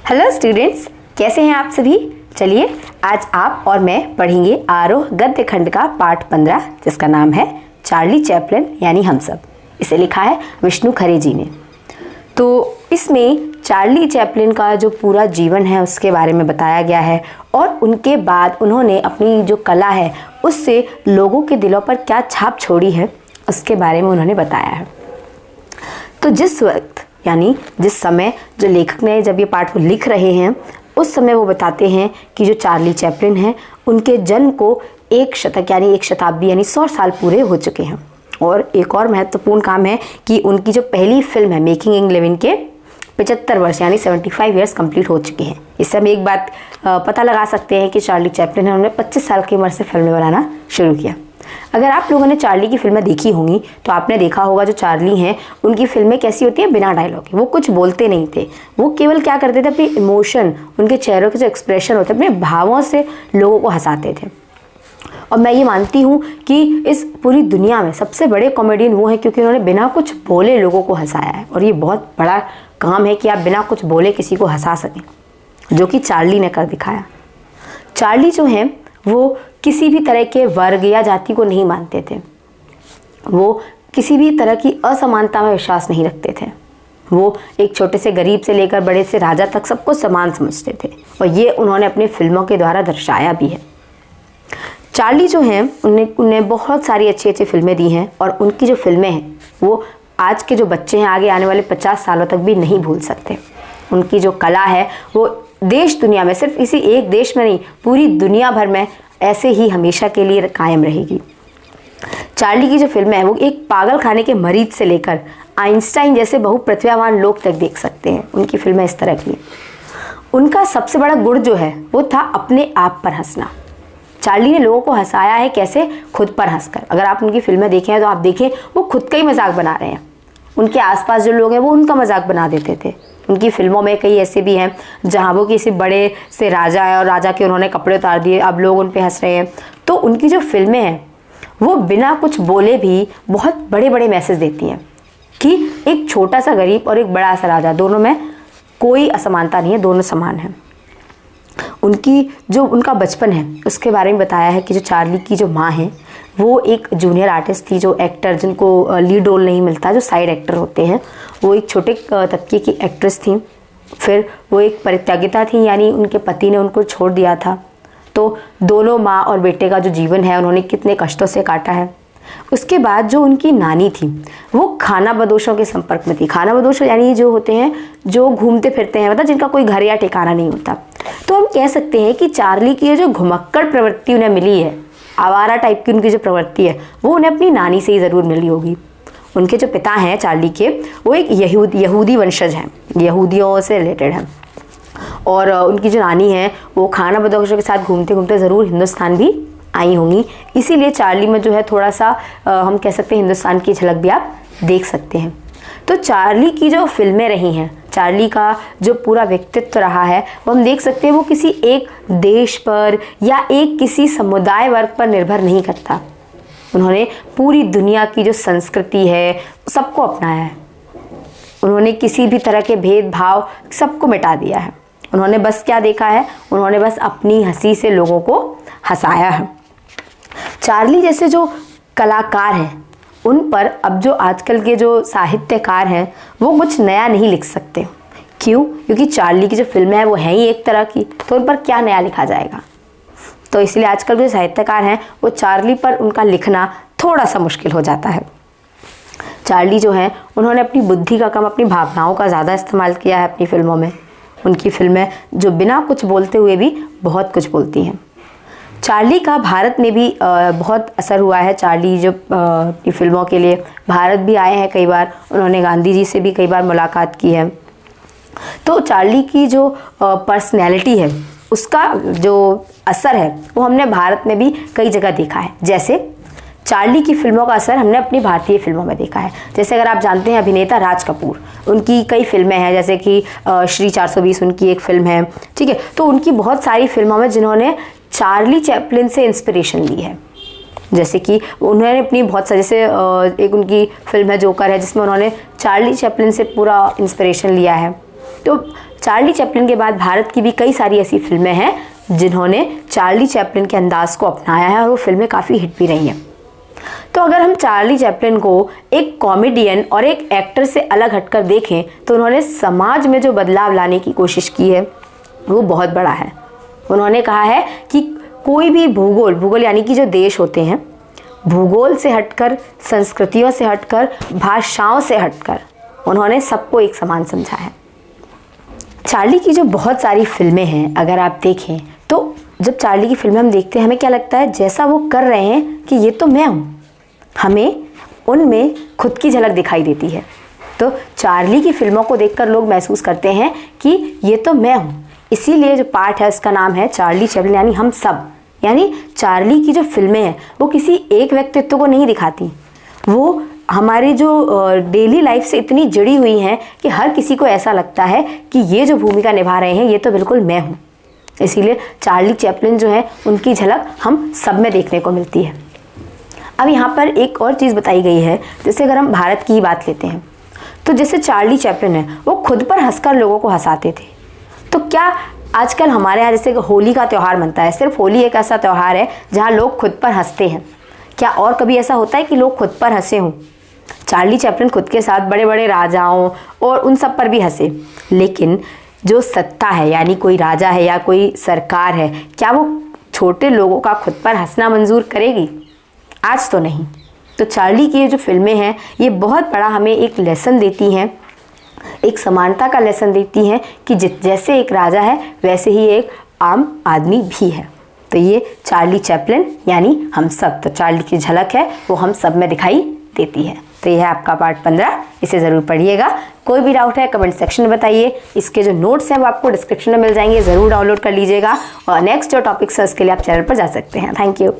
Hello students, कैसे हैं आप सभी। चलिए आज आप और मैं पढ़ेंगे आरोह गद्य खंड का पाठ 15 जिसका नाम है चार्ली चैपलिन यानी हम सब। इसे लिखा है विष्णु खरे जी ने। तो इसमें चार्ली चैपलिन का जो पूरा जीवन है उसके बारे में बताया गया है और उनके बाद उन्होंने अपनी जो कला है उससे लोगों के दिलों पर क्या छाप छोड़ी है उसके बारे में उन्होंने बताया है। तो जिस वक्त यानी जिस समय जो लेखक ने जब ये पाठ को लिख रहे हैं उस समय वो बताते हैं कि जो चार्ली चैपलिन हैं उनके जन्म को एक शतक यानी एक शताब्दी यानी 100 साल पूरे हो चुके हैं। और एक और महत्वपूर्ण काम है कि उनकी जो पहली फिल्म है मेकिंग इंग लिविंग के 75 वर्ष यानी 75 ईयर्स कंप्लीट हो चुके हैं। इससे हम एक बात पता लगा सकते हैं कि चार्ली चैपलिन है उन्होंने 25 साल की उम्र से फिल्में बनाना शुरू किया। अगर आप लोगों ने चार्ली की फिल्में देखी होंगी तो आपने देखा होगा जो चार्ली हैं उनकी फिल्में कैसी होती हैं, बिना डायलॉग के। वो कुछ बोलते नहीं थे, वो केवल क्या करते थे, अपने इमोशन, उनके चेहरों के जो एक्सप्रेशन होते अपने भावों से लोगों को हंसाते थे। और मैं ये मानती हूँ कि इस पूरी दुनिया में सबसे बड़े कॉमेडियन वो हैं क्योंकि उन्होंने बिना कुछ बोले लोगों को हंसाया है। और ये बहुत बड़ा काम है कि आप बिना कुछ बोले किसी को हंसा सकें, जो कि चार्ली ने कर दिखाया। चार्ली जो हैं वो किसी भी तरह के वर्ग या जाति को नहीं मानते थे। वो किसी भी तरह की असमानता में विश्वास नहीं रखते थे। वो एक छोटे से गरीब से लेकर बड़े से राजा तक सबको समान समझते थे और ये उन्होंने अपनी फिल्मों के द्वारा दर्शाया भी है। चार्ली जो हैं उन्हें बहुत सारी अच्छी अच्छी फिल्में दी हैं और उनकी जो फिल्में हैं वो आज के जो बच्चे हैं आगे आने वाले 50 सालों तक भी नहीं भूल सकते। उनकी जो कला है वो देश दुनिया में, सिर्फ इसी एक देश में नहीं पूरी दुनिया भर में ऐसे ही हमेशा के लिए कायम रहेगी। चार्ली की जो फिल्म है वो एक पागल खाने के मरीज से लेकर आइंस्टाइन जैसे बहुप्रतिभावान लोग तक देख सकते हैं। उनकी फिल्में इस तरह की। उनका सबसे बड़ा गुण जो है वो था अपने आप पर हंसना। चार्ली ने लोगों को हंसाया है कैसे, खुद पर हंसकर। अगर आप उनकी फिल्में देखें हैं तो आप देखें वो खुद का ही मजाक बना रहे हैं। उनके आसपास जो लोग हैं वो उनका मजाक बना देते थे। उनकी फिल्मों में कई ऐसे भी हैं जहाँ वो किसी बड़े से राजा है और राजा के उन्होंने कपड़े उतार दिए, अब लोग उन पे हंस रहे हैं। तो उनकी जो फिल्में हैं वो बिना कुछ बोले भी बहुत बड़े बड़े मैसेज देती हैं कि एक छोटा सा गरीब और एक बड़ा सा राजा, दोनों में कोई असमानता नहीं है, दोनों समान हैं। उनका बचपन है उसके बारे में बताया है कि जो चार्ली की जो माँ है वो एक जूनियर आर्टिस्ट थी, जो एक्टर जिनको लीड रोल नहीं मिलता, जो साइड एक्टर होते हैं, वो एक छोटे तबके की एक्ट्रेस थी। फिर वो एक परित्यागिता थी यानी उनके पति ने उनको छोड़ दिया था। तो दोनों माँ और बेटे का जो जीवन है उन्होंने कितने कष्टों से काटा है। उसके बाद जो उनकी नानी थी वो खानाबदोशों के संपर्क में थी। खानाबदोश यानी जो होते हैं जो घूमते फिरते हैं, मतलब जिनका कोई घर या ठिकाना नहीं होता। तो हम कह सकते हैं कि चार्ली की जो घुमक्कड़ प्रवृत्ति उन्हें मिली है, आवारा टाइप की उनकी जो प्रवृत्ति है वो उन्हें अपनी नानी से ही ज़रूर मिली होगी। उनके जो पिता हैं चार्ली के वो एक यहूदी वंशज हैं, यहूदियों से रिलेटेड हैं। और उनकी जो नानी है वो खानाबदोशों के साथ घूमते घूमते ज़रूर हिंदुस्तान भी आई होंगी। इसीलिए चार्ली में जो है थोड़ा सा हम कह सकते हैं हिंदुस्तान की झलक भी आप देख सकते हैं। तो चार्ली की जो फिल्में रही हैं, चार्ली का जो पूरा व्यक्तित्व रहा है वो हम देख सकते हैं वो किसी एक देश पर या एक किसी समुदाय वर्ग पर निर्भर नहीं करता। उन्होंने पूरी दुनिया की जो संस्कृति है सबको अपनाया है। उन्होंने किसी भी तरह के भेदभाव सबको मिटा दिया है। उन्होंने बस क्या देखा है, उन्होंने बस अपनी हंसी से लोगों को हंसाया है। चार्ली जैसे जो कलाकार हैं उन पर अब जो आजकल के जो साहित्यकार हैं वो कुछ नया नहीं लिख सकते। क्यों? क्योंकि चार्ली की जो फिल्में हैं वो हैं ही एक तरह की, तो उन पर क्या नया लिखा जाएगा। तो इसलिए आजकल के जो साहित्यकार हैं वो चार्ली पर उनका लिखना थोड़ा सा मुश्किल हो जाता है। चार्ली जो हैं उन्होंने अपनी बुद्धि का कम अपनी भावनाओं का ज़्यादा इस्तेमाल किया है अपनी फिल्मों में। उनकी फिल्में जो बिना कुछ बोलते हुए भी बहुत कुछ बोलती हैं। चार्ली का भारत में भी बहुत असर हुआ है। चार्ली जो अपनी फिल्मों के लिए भारत भी आए हैं कई बार, उन्होंने गांधी जी से भी कई बार मुलाकात की है। तो चार्ली की जो पर्सनैलिटी है उसका जो असर है वो हमने भारत में भी कई जगह देखा है। जैसे चार्ली की फिल्मों का असर हमने अपनी भारतीय फिल्मों में देखा है। जैसे अगर आप जानते हैं अभिनेता राज कपूर, उनकी कई फिल्में हैं जैसे कि श्री 420 उनकी एक फिल्म है, ठीक है। तो उनकी बहुत सारी फिल्मों में जिन्होंने चार्ली चैपलिन से इंस्पिरेशन ली है। जैसे कि उन्होंने अपनी बहुत सारी, जैसे एक उनकी फिल्म है जोकर है जिसमें उन्होंने चार्ली चैपलिन से पूरा इंस्पिरेशन लिया है। तो चार्ली चैपलिन के बाद भारत की भी कई सारी ऐसी फिल्में हैं जिन्होंने चार्ली चैपलिन के अंदाज को अपनाया है और वो फिल्में काफ़ी हिट भी रही हैं। तो अगर हम चार्ली चैपलिन को एक कॉमेडियन और एक एक्टर से अलग हटकर देखें तो उन्होंने समाज में जो बदलाव लाने की कोशिश की है वो बहुत बड़ा है। उन्होंने कहा है कि कोई भी भूगोल यानी कि जो देश होते हैं, भूगोल से हटकर, संस्कृतियों से हटकर, भाषाओं से हटकर उन्होंने सबको एक समान समझा है। चार्ली की जो बहुत सारी फिल्में हैं अगर आप देखें तो जब चार्ली की फिल्में हम देखते हैं हमें क्या लगता है, जैसा वो कर रहे हैं कि ये तो मैं हूँ, हमें उनमें खुद की झलक दिखाई देती है। तो चार्ली की फिल्मों को देखकर लोग महसूस करते हैं कि ये तो मैं हूँ। इसीलिए जो पार्ट है उसका नाम है चार्ली चैपलिन यानी हम सब। यानी चार्ली की जो फिल्में हैं वो किसी एक व्यक्तित्व को नहीं दिखाती, वो हमारी जो डेली लाइफ से इतनी जुड़ी हुई हैं कि हर किसी को ऐसा लगता है कि ये जो भूमिका निभा रहे हैं ये तो बिल्कुल मैं हूँ। इसीलिए चार्ली चैपलिन जो है उनकी झलक हम सब में देखने को मिलती है। अब यहाँ पर एक और चीज़ बताई गई है, जैसे अगर हम भारत की ही बात लेते हैं तो जैसे चार्ली चैपलिन है वो खुद पर हंसकर लोगों को हंसाते थे। तो क्या आजकल हमारे यहाँ जैसे होली का त्यौहार मनता है, सिर्फ होली एक ऐसा त्यौहार है जहाँ लोग खुद पर हंसते हैं, क्या और कभी ऐसा होता है कि लोग खुद पर हंसे हों? चार्ली चैपलिन खुद के साथ बड़े बड़े राजाओं और उन सब पर भी हंसे, लेकिन जो सत्ता है यानी कोई राजा है या कोई सरकार है, क्या वो छोटे लोगों का खुद पर हंसना मंजूर करेगी? आज तो नहीं। तो चार्ली की ये जो फिल्में हैं ये बहुत बड़ा हमें एक लेसन देती हैं, एक समानता का लेसन देती हैं कि जैसे एक राजा है वैसे ही एक आम आदमी भी है। तो ये चार्ली चैपलिन यानी हम सब, तो चार्ली की झलक है वो हम सब में दिखाई देती है। तो यह है आपका पार्ट 15, इसे ज़रूर पढ़िएगा। कोई भी डाउट है कमेंट सेक्शन में बताइए। इसके जो नोट्स हैं वो आपको डिस्क्रिप्शन में मिल जाएंगे, ज़रूर डाउनलोड कर लीजिएगा। और नेक्स्ट जो टॉपिक्स है उसके लिए आप चैनल पर जा सकते हैं। Thank you.